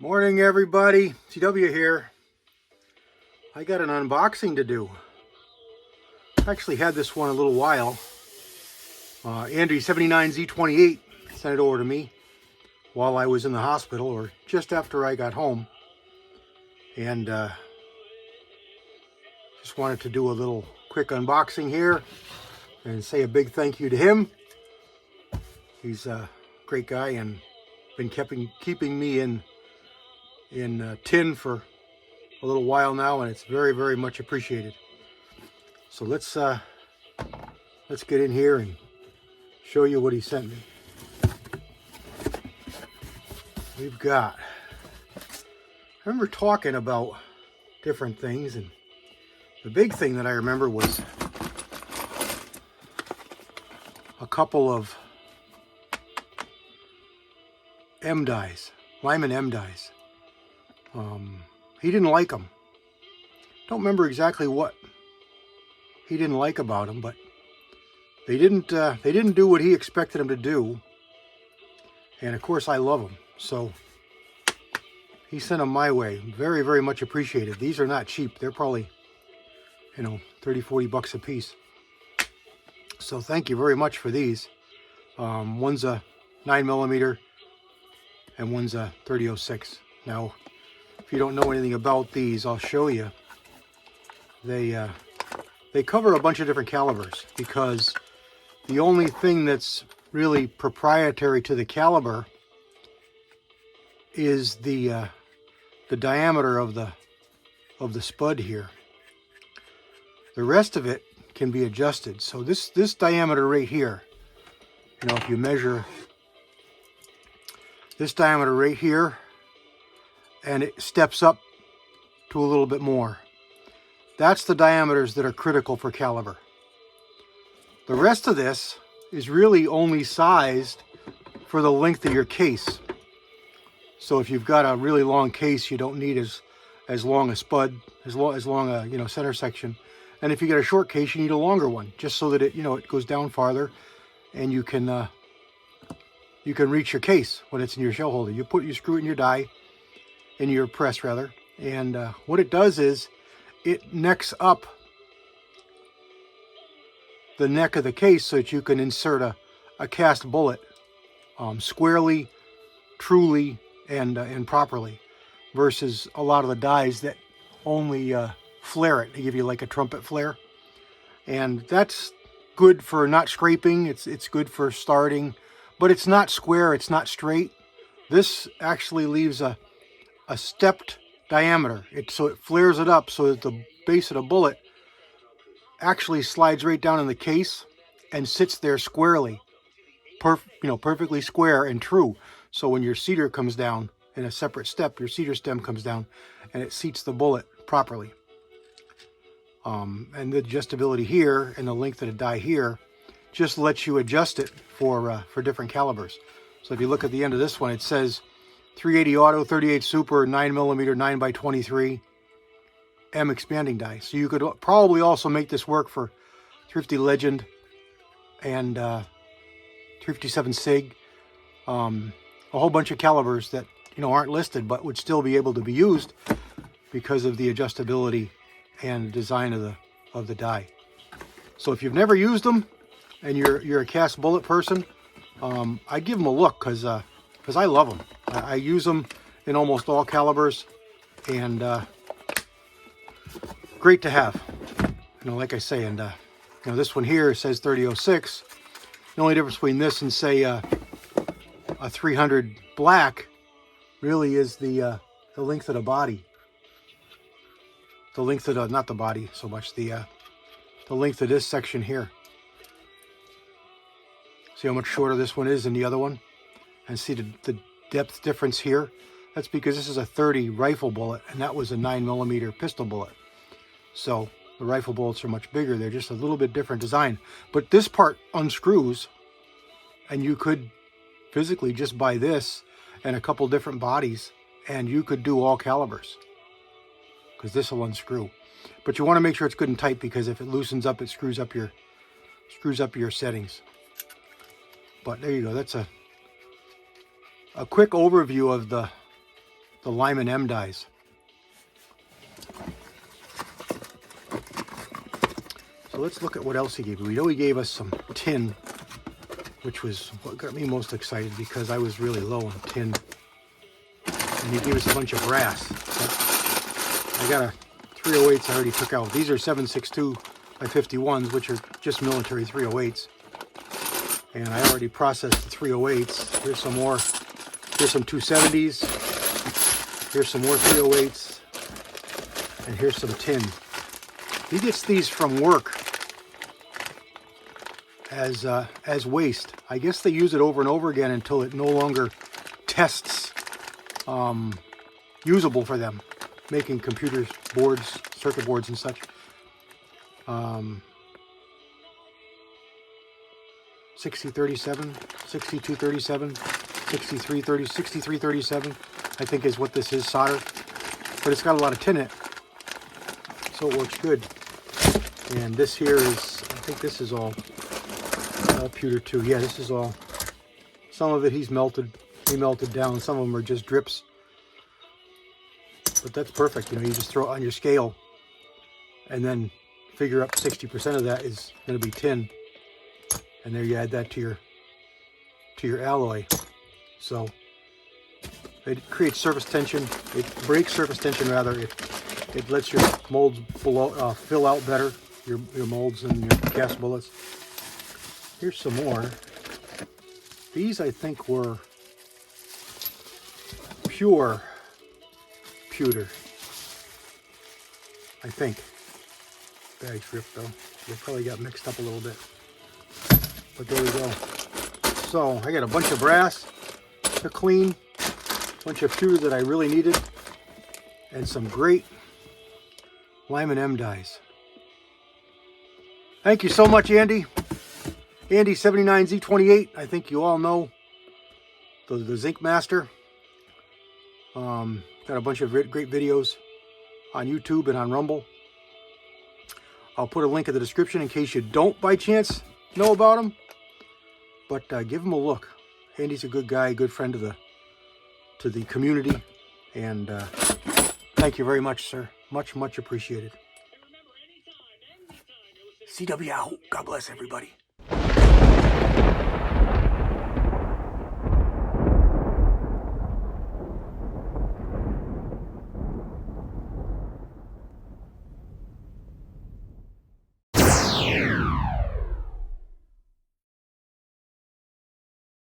Morning everybody, TW here. I got an unboxing to do. I actually had this one a little while. Andrew 79Z28 sent it over to me while I was in the hospital, or just after I got home. And just wanted to do a little quick unboxing here and say a big thank you to him. He's a great guy and been keeping me in tin for a little while now, and it's very, very much appreciated. So let's get in here and show you what he sent me. We've got, I remember talking about different things, and the big thing that I remember was a couple of M dies, Lyman M dies. He didn't like them. Don't remember exactly what he didn't like about them, but they didn't do what he expected them to do. And of course I love them, so he sent them my way. Very, very much appreciated. These are not cheap. They're probably, 30-40 bucks a piece. So thank you very much for these. One's a 9mm and one's a 30-06. Now, if you don't know anything about these, I'll show you. They cover a bunch of different calibers, because the only thing that's really proprietary to the caliber is the diameter of the spud here. The rest of it can be adjusted. So this diameter right here, if you measure this diameter right here, and it steps up to a little bit more, that's the diameters that are critical for caliber. The rest of this is really only sized for the length of your case. So if you've got a really long case, you don't need as long a spud, as long a center section. And if you get a short case, you need a longer one, just so that it goes down farther, and you can reach your case when it's in your shell holder. You screw it in your die, in your press rather, and what it does is it necks up the neck of the case so that you can insert a cast bullet squarely, truly, and properly, versus a lot of the dies that only flare it. They give you like a trumpet flare, and that's good for not scraping. It's good for starting, but it's not square, it's not straight. This actually leaves a stepped diameter. So it flares it up so that the base of the bullet actually slides right down in the case and sits there squarely, perfectly square and true. So when your cedar comes down in a separate step, your cedar stem comes down and it seats the bullet properly. And the adjustability here and the length of the die here just lets you adjust it for different calibers. So if you look at the end of this one, it says 380 auto, 38 super, 9mm, 9x23 M expanding die. So you could probably also make this work for 350 Legend and 357 SIG. A whole bunch of calibers that aren't listed but would still be able to be used because of the adjustability and design of the die. So if you've never used them and you're a cast bullet person, I give them a look, because I love them. I use them in almost all calibers, and great to have. Like I say, and this one here says 30-06. The only difference between this and say a 300 black really is the length of the body. The length of not the body so much, the length of this section here. See how much shorter this one is than the other one? And see the depth difference here? That's because this is a 30 rifle bullet, and that was a 9mm pistol bullet. So the rifle bullets are much bigger. They're just a little bit different design. But this part unscrews, and you could physically just buy this and a couple different bodies, and you could do all calibers, because this will unscrew. But you want to make sure it's good and tight, because if it loosens up, it screws up your settings. But there you go. That's a quick overview of the the Lyman M dies. So let's look at what else he gave me. We know he gave us some tin, which was what got me most excited because I was really low on tin. And he gave us a bunch of brass. I got a 308s I already took out. These are 7.62 by 51s, which are just military 308s. And I already processed the 308s. Here's some more. Here's some 270s. Here's some more 308s. And here's some tin. He gets these from work as waste. I guess they use it over and over again until it no longer tests usable for them, making computers, boards, circuit boards and such. 6037, 6237, 6330, 6337, I think is what this is, solder. But it's got a lot of tin in it, so it works good. And this here is, I think this is all pewter too. Yeah, this is all. Some of it he melted down. Some of them are just drips. But that's perfect. You know, you just throw it on your scale, and then figure up 60% of that is going to be tin, and there you add that to your alloy. So it creates surface tension. It breaks surface tension rather. It lets your molds fill out better. Your molds and your gas bullets. Here's some more. These I think were pure pewter. I think. Bag's ripped though. They probably got mixed up a little bit. But there we go. So I got a bunch of brass to clean, a bunch of pewter that I really needed, and some great Lyman M dies. Thank you so much, Andy. Andy 79Z28. I think you all know the Zinc Master. Got a bunch of great videos on YouTube and on Rumble. I'll put a link in the description in case you don't by chance know about him. But give him a look. Andy's a good guy, a good friend to the community. And thank you very much, sir. Much, much appreciated. CW out. God bless everybody.